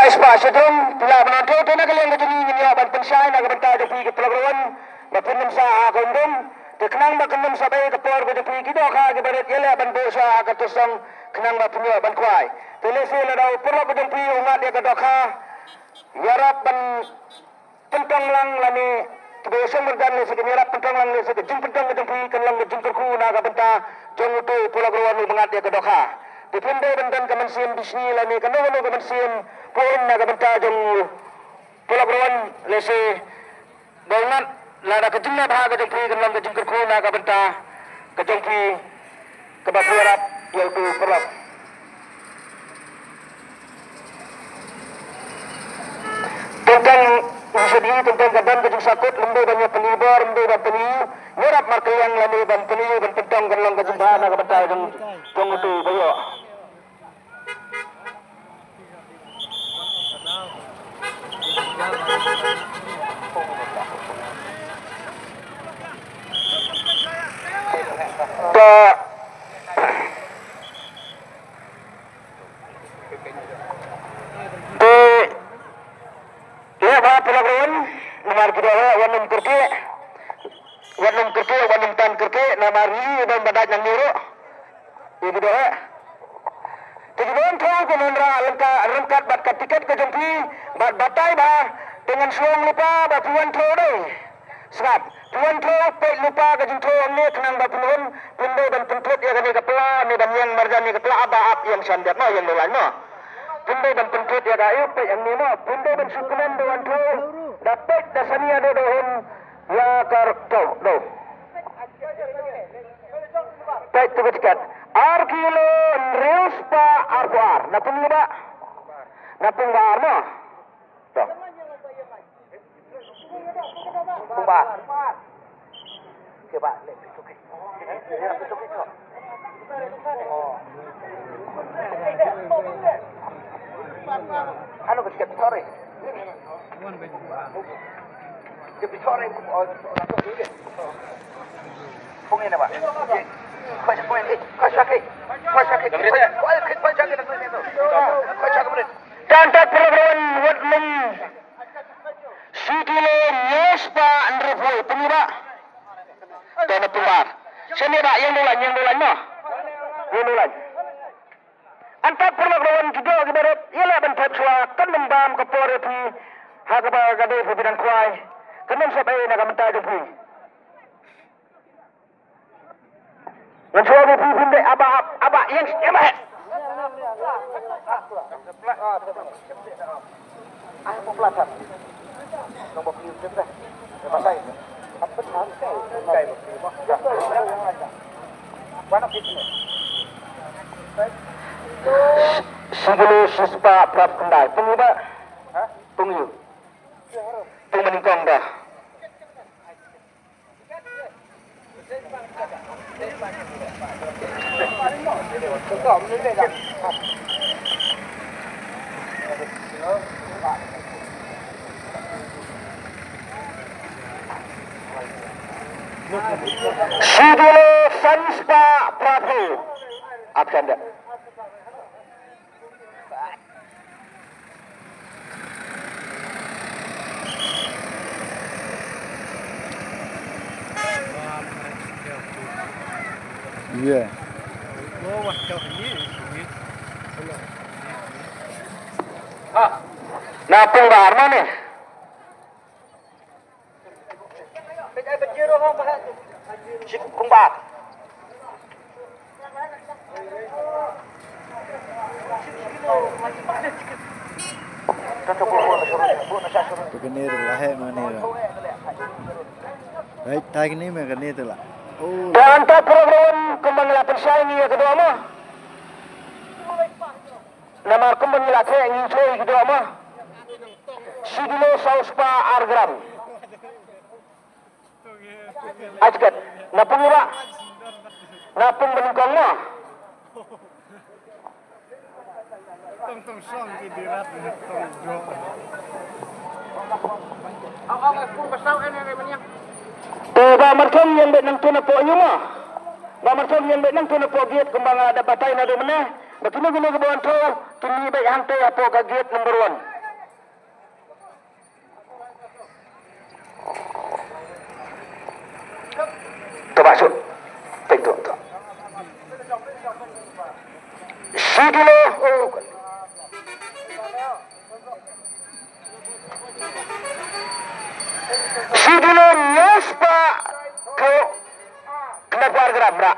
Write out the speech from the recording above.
espaço dong pula menonton tu nak kalian kejuni menyiapkan pensai nak bentar depi ke pelabuhan berpenem sah kondom kenang berkenem sampai ke pelor ke depi kita kah ke barat yela ban bosa ke tusang kenang berpunya ban kuai telesi ladau perlu ke depi umat dia ke doka yarap ban pentong lang lani kebosong berdan ni sekian yarap pentong lang ni sekian jum pentong ke depi kenang ke jum kerku nak ke bentar jong utu pelabuhan umat dia ke doka dipende bendan kemensian bisni lani kenang kemensian pun nak bentar jong pelabuhan lesi bangat lada kejumlah bahagia jengpi kenang kejum kerku nak bentar kejengpi kebapu Arab yaitu perlap tentang usaha tentang kaban kejum sakut lembu banyak penibar lembu dan peniu nyerap markayang lani dan peniu dan pentong kenang kejum bahagia nak bentar jong itu bayok wanum tan kerke namari dan badat nang niro ibu doa tujuan thau ko nandra rangkat bat tiket ke jempi bat batai ba dengan suang lupa ba tuan thau deh sebab tuan thau pe lupa ke jentro ni kenang ba punun pundo dan pentut ya kani kepala ni dan yang marjani kepala aba ap yang sandat no yang dolan no pundo dan pentut ya ga pe yang ni no pundo dan sukunan tuan thau dapat dasania do dohon ya karto do baik tu tiket arkilo reus pa arpuar napung ba napung ba no to ba ke ba le tuke oh anu ke tiket sore ke sore oh Pungin apa? Kau sakit. Tantat program wadlum sikile nyespa andrevo pengiba dan pembar. Sini pak yang dolan no. Yang dolan. Antat program juga ibarat ialah bentuk suara kan membam ke polri hagaba gade pimpinan kuai. Kenapa sampai nak minta depi? Mencoba pimpinan aba yang emak. Ai mau pelajar. Nombor pilih sudah. Pakai. Apa santai? Pakai. Mana pitnya? Sebelum siswa prap kendal. Tunggu pak. Tunggu. Tunggu meningkong dah. Sidolo Sanspa Prabu absen dah. Yeah. Napung bar mana? Kung bar. Kenih lah mana? Baik, tadi ni mereka kenih tu lah. Dan tak program kembang lapan saya ni kedua mah. Nama kembang lapan yang ini kedua mah. Sidilo sauspa argram. Ajkat, napung ira, napung meningkong mah. Tong song di dirat tong jo. Ang pun pasau ini namanya. Ba markom yang bet nang tuna po nyo mo. Ba markom yang bet nang tuna po giat kembang ada batay na do meneh. Bakino gino gabawan to tuni bay hang te apo ka giat number 1. masuk. Itu. Sudilo. Sudilo nyos Pak. Kenapa harga ramra?